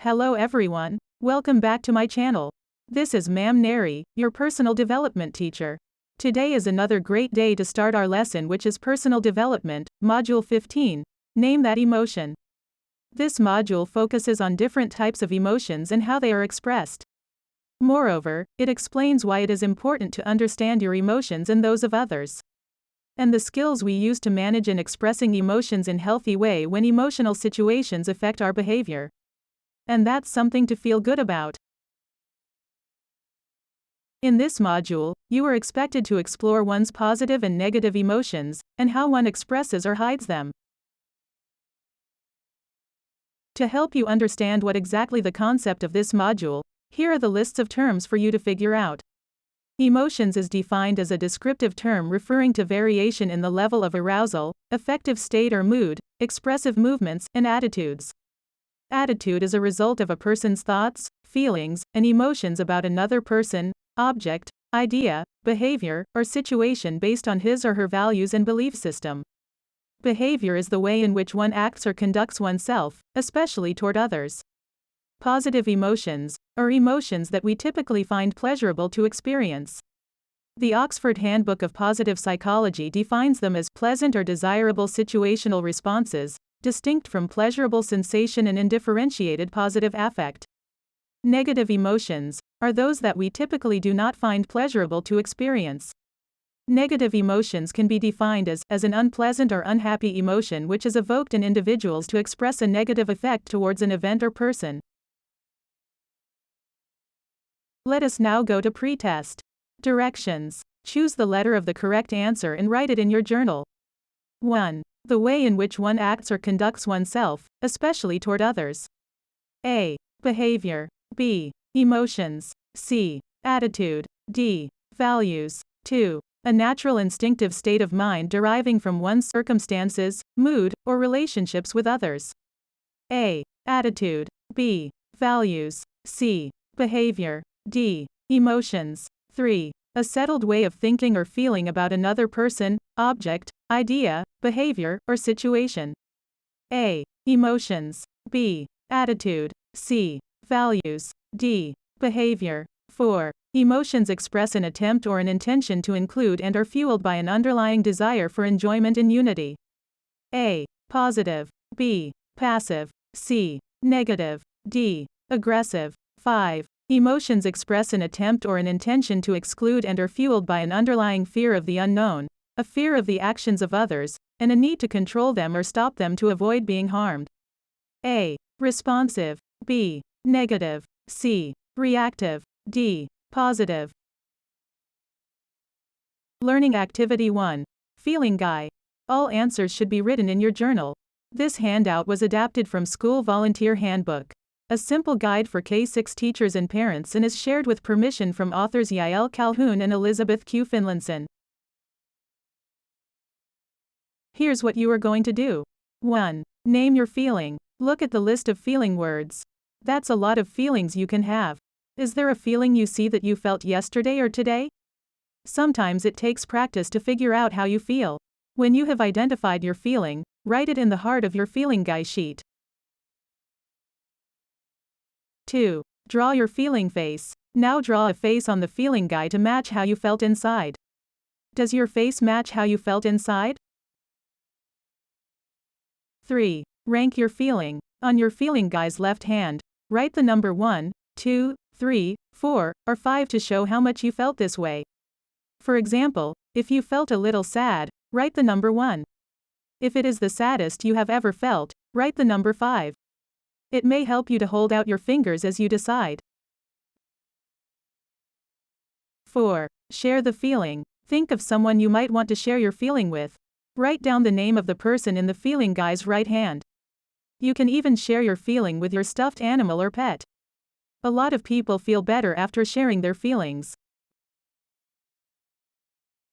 Hello everyone, welcome back to my channel. This is Ma'am Neri, your personal development teacher. Today is another great day to start our lesson, which is Personal Development, Module 15, Name That Emotion. This module focuses on different types of emotions and how they are expressed. Moreover, it explains why it is important to understand your emotions and those of others, and the skills we use to manage and expressing emotions in a healthy way when emotional situations affect our behavior. And that's something to feel good about. In this module, you are expected to explore one's positive and negative emotions, and how one expresses or hides them. To help you understand what exactly the concept of this module, here are the lists of terms for you to figure out. Emotions is defined as a descriptive term referring to variation in the level of arousal, affective state or mood, expressive movements, and attitudes. Attitude is a result of a person's thoughts, feelings, and emotions about another person, object, idea, behavior, or situation based on his or her values and belief system. Behavior is the way in which one acts or conducts oneself, especially toward others. Positive emotions are emotions that we typically find pleasurable to experience. The Oxford Handbook of Positive Psychology defines them as pleasant or desirable situational responses, distinct from pleasurable sensation and undifferentiated positive affect. Negative emotions are those that we typically do not find pleasurable to experience. Negative emotions can be defined as an unpleasant or unhappy emotion which is evoked in individuals to express a negative effect towards an event or person. Let us now go to pretest. Directions. Choose the letter of the correct answer and write it in your journal. 1. The way in which one acts or conducts oneself, especially toward others. A. Behavior. B. Emotions. C. Attitude. D. Values. 2. A natural instinctive state of mind deriving from one's circumstances, mood, or relationships with others. A. Attitude. B. Values. C. Behavior. D. Emotions. 3. A settled way of thinking or feeling about another person, object, idea, behavior, or situation. A. Emotions. B. Attitude. C. Values. D. Behavior. 4. Emotions express an attempt or an intention to include and are fueled by an underlying desire for enjoyment and unity. A. Positive. B. Passive. C. Negative. D. Aggressive. 5. Emotions express an attempt or an intention to exclude and are fueled by an underlying fear of the unknown, a fear of the actions of others, and a need to control them or stop them to avoid being harmed. A. Responsive. B. Negative. C. Reactive. D. Positive. Learning Activity 1. Feeling Guide. All answers should be written in your journal. This handout was adapted from School Volunteer Handbook, a simple guide for K-6 teachers and parents, and is shared with permission from authors Yael Calhoun and Elizabeth Q. Finlinson. Here's what you are going to do. 1. Name your feeling. Look at the list of feeling words. That's a lot of feelings you can have. Is there a feeling you see that you felt yesterday or today? Sometimes it takes practice to figure out how you feel. When you have identified your feeling, write it in the heart of your feeling guide sheet. 2. Draw your feeling face. Now draw a face on the feeling guide to match how you felt inside. Does your face match how you felt inside? 3. Rank your feeling. On your feeling guide's left hand, write the number 1, 2, 3, 4, or 5 to show how much you felt this way. For example, if you felt a little sad, write the number 1. If it is the saddest you have ever felt, write the number 5. It may help you to hold out your fingers as you decide. 4. Share the feeling. Think of someone you might want to share your feeling with. Write down the name of the person in the feeling guide's right hand. You can even share your feeling with your stuffed animal or pet. A lot of people feel better after sharing their feelings.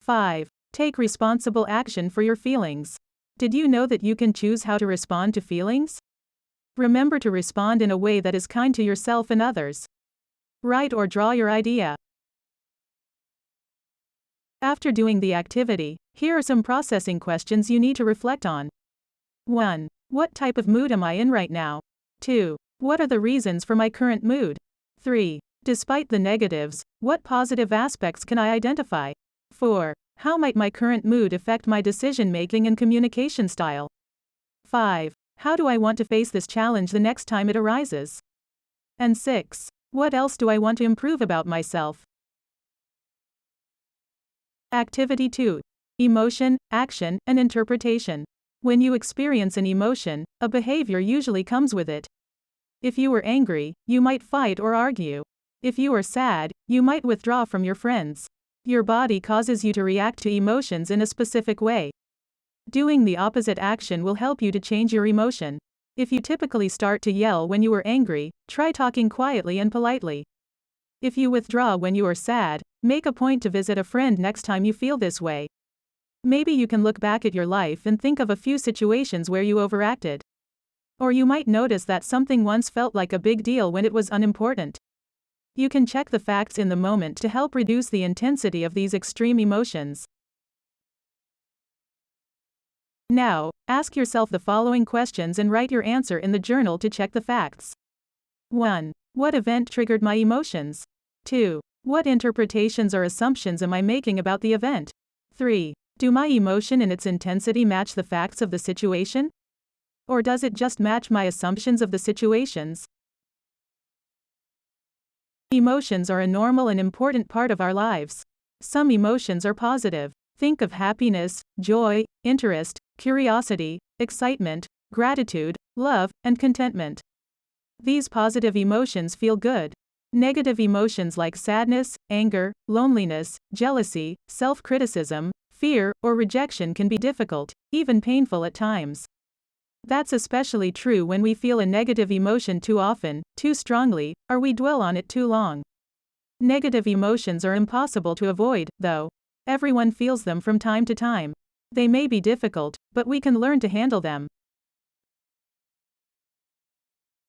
5. Take responsible action for your feelings. Did you know that you can choose how to respond to feelings? Remember to respond in a way that is kind to yourself and others. Write or draw your idea. After doing the activity, here are some processing questions you need to reflect on. 1. What type of mood am I in right now? 2. What are the reasons for my current mood? 3. Despite the negatives, what positive aspects can I identify? 4. How might my current mood affect my decision making and communication style? 5. How do I want to face this challenge the next time it arises? And 6. What else do I want to improve about myself? Activity 2. Emotion, action, and interpretation. When you experience an emotion, a behavior usually comes with it. If you were angry, you might fight or argue. If you are sad, you might withdraw from your friends. Your body causes you to react to emotions in a specific way. Doing the opposite action will help you to change your emotion. If you typically start to yell when you are angry, try talking quietly and politely. If you withdraw when you are sad, make a point to visit a friend next time you feel this way. Maybe you can look back at your life and think of a few situations where you overacted. Or you might notice that something once felt like a big deal when it was unimportant. You can check the facts in the moment to help reduce the intensity of these extreme emotions. Now, ask yourself the following questions and write your answer in the journal to check the facts. 1. What event triggered my emotions? 2. What interpretations or assumptions am I making about the event? 3. Do my emotion and its intensity match the facts of the situation? Or does it just match my assumptions of the situations? Emotions are a normal and important part of our lives. Some emotions are positive. Think of happiness, joy, interest, curiosity, excitement, gratitude, love, and contentment. These positive emotions feel good. Negative emotions like sadness, anger, loneliness, jealousy, self-criticism, fear, or rejection can be difficult, even painful at times. That's especially true when we feel a negative emotion too often, too strongly, or we dwell on it too long. Negative emotions are impossible to avoid, though. Everyone feels them from time to time. They may be difficult, but we can learn to handle them.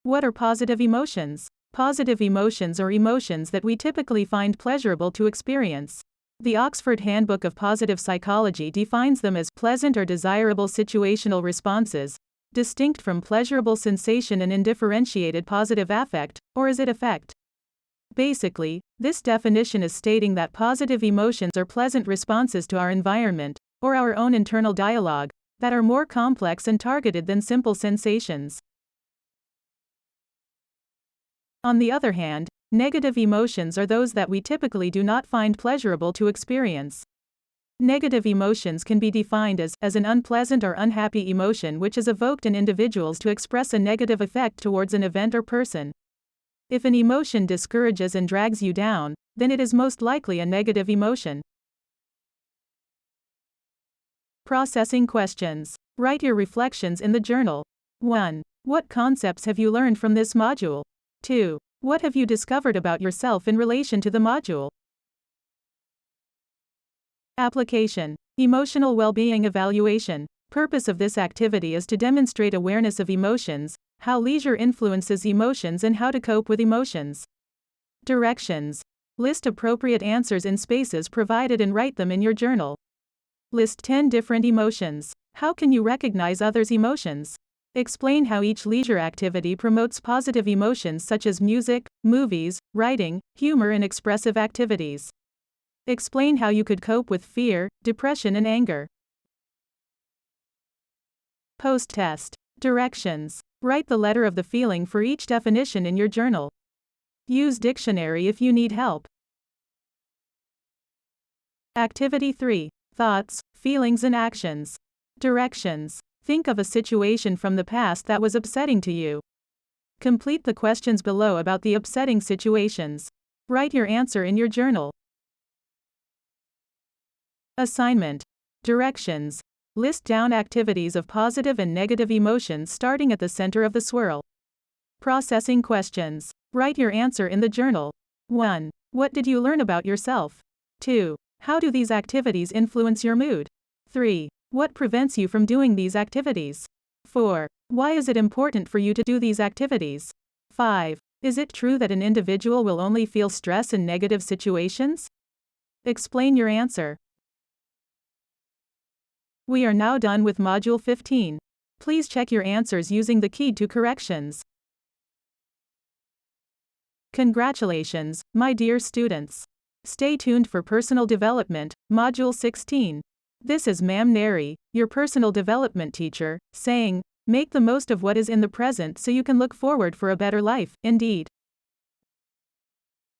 What are positive emotions? Positive emotions are emotions that we typically find pleasurable to experience. The Oxford Handbook of Positive Psychology defines them as pleasant or desirable situational responses, distinct from pleasurable sensation and undifferentiated positive affect, or is it affect? Basically, this definition is stating that positive emotions are pleasant responses to our environment, or our own internal dialogue, that are more complex and targeted than simple sensations. On the other hand, negative emotions are those that we typically do not find pleasurable to experience. Negative emotions can be defined as an unpleasant or unhappy emotion which is evoked in individuals to express a negative effect towards an event or person. If an emotion discourages and drags you down, then it is most likely a negative emotion. Processing questions. Write your reflections in the journal. 1. What concepts have you learned from this module? 2. What have you discovered about yourself in relation to the module? Application. Emotional well-being evaluation. Purpose of this activity is to demonstrate awareness of emotions, how leisure influences emotions and how to cope with emotions. Directions. List appropriate answers in spaces provided and write them in your journal. List 10 different emotions. How can you recognize others' emotions? Explain how each leisure activity promotes positive emotions such as music, movies, writing, humor, and expressive activities. Explain how you could cope with fear, depression, and anger. Post-test. Directions. Write the letter of the feeling for each definition in your journal. Use dictionary if you need help. Activity 3. Thoughts, feelings, and actions. Directions. Think of a situation from the past that was upsetting to you. Complete the questions below about the upsetting situations. Write your answer in your journal. Assignment. Directions. List down activities of positive and negative emotions starting at the center of the swirl. Processing questions. Write your answer in the journal. 1. What did you learn about yourself? 2. How do these activities influence your mood? 3. What prevents you from doing these activities? 4. Why is it important for you to do these activities? 5. Is it true that an individual will only feel stress in negative situations? Explain your answer. We are now done with Module 15. Please check your answers using the key to corrections. Congratulations, my dear students. Stay tuned for Personal Development, Module 16. This is Ma'am Neri, your personal development teacher, saying, make the most of what is in the present so you can look forward for a better life, indeed.